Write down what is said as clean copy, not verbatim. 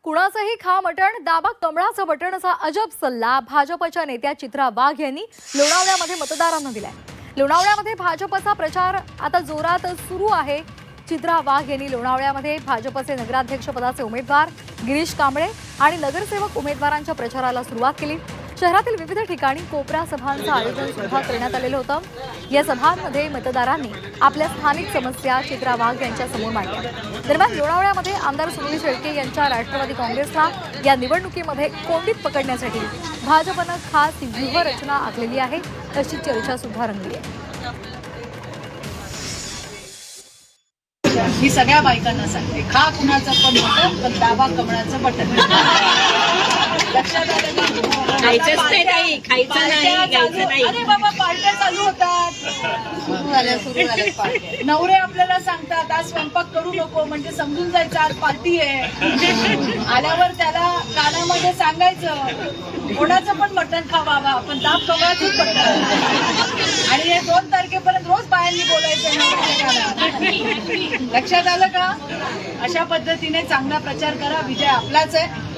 कुणाचंही खा मटण दाबा कमळाचं बटण असा अजब सल्ला भाजपच्या नेत्या चित्रा वाघ यांनी लोणावळ्यामध्ये मतदारांना दिलाय। लोणावळ्यामध्ये भाजपचा प्रचार आता जोरात सुरू आहे। चित्रा वाघ यांनी लोणावळ्यामध्ये भाजपचे नगराध्यक्ष पदाचे उमेदवार गिरीश कांबळे आणि नगरसेवक उमेदवारांच्या प्रचाराला सुरुवात केली। शहरातील विविध ठिकाणी कोपरा सभांचं आयोजन सुद्धा करण्यात आलेलं होतं। या सभांमध्ये मतदारांनी आपल्या स्थानिक समस्या चित्रा वाघ यांच्या समोर मांडल्या। दरम्यान लोणावळ्यामध्ये आमदार सुनील शेळके यांच्या राष्ट्रवादी काँग्रेसला या निवडणुकीमध्ये कोंडीत पकडण्यासाठी भाजपनं खास व्यूहरचना आखलेली आहे, अशी चर्चा सुद्धा रंगली आहे। ही सगळ्या बायकांना सांगते, खा कुणाचं पण बटन पण दाबा कमळाचं बटन। लक्षात आलं का? खायचंच ते नाही, खायचं नाही, खायचं नाही। अरे बाबा, पार्ट्या चालू होतात, सुरू झाल्या पार्ट्या। नवरे आपल्याला सांगतात आज स्वयंपाक करू नको, म्हणजे समजून जायचं आज पार्टी आहे। आल्यावर त्याला कानामध्ये सांगायचं कोणाचं पण मटण खा बाबा, पण दाब कमळाचंच बटन। आणि हे 2 तारखेपर्यंत रोज बायांनी बोलायचं नवऱ्याच्या कानात। लक्षात आलं का? अशा पद्धतीने चांगला प्रचार करा, विजय आपलाच आहे।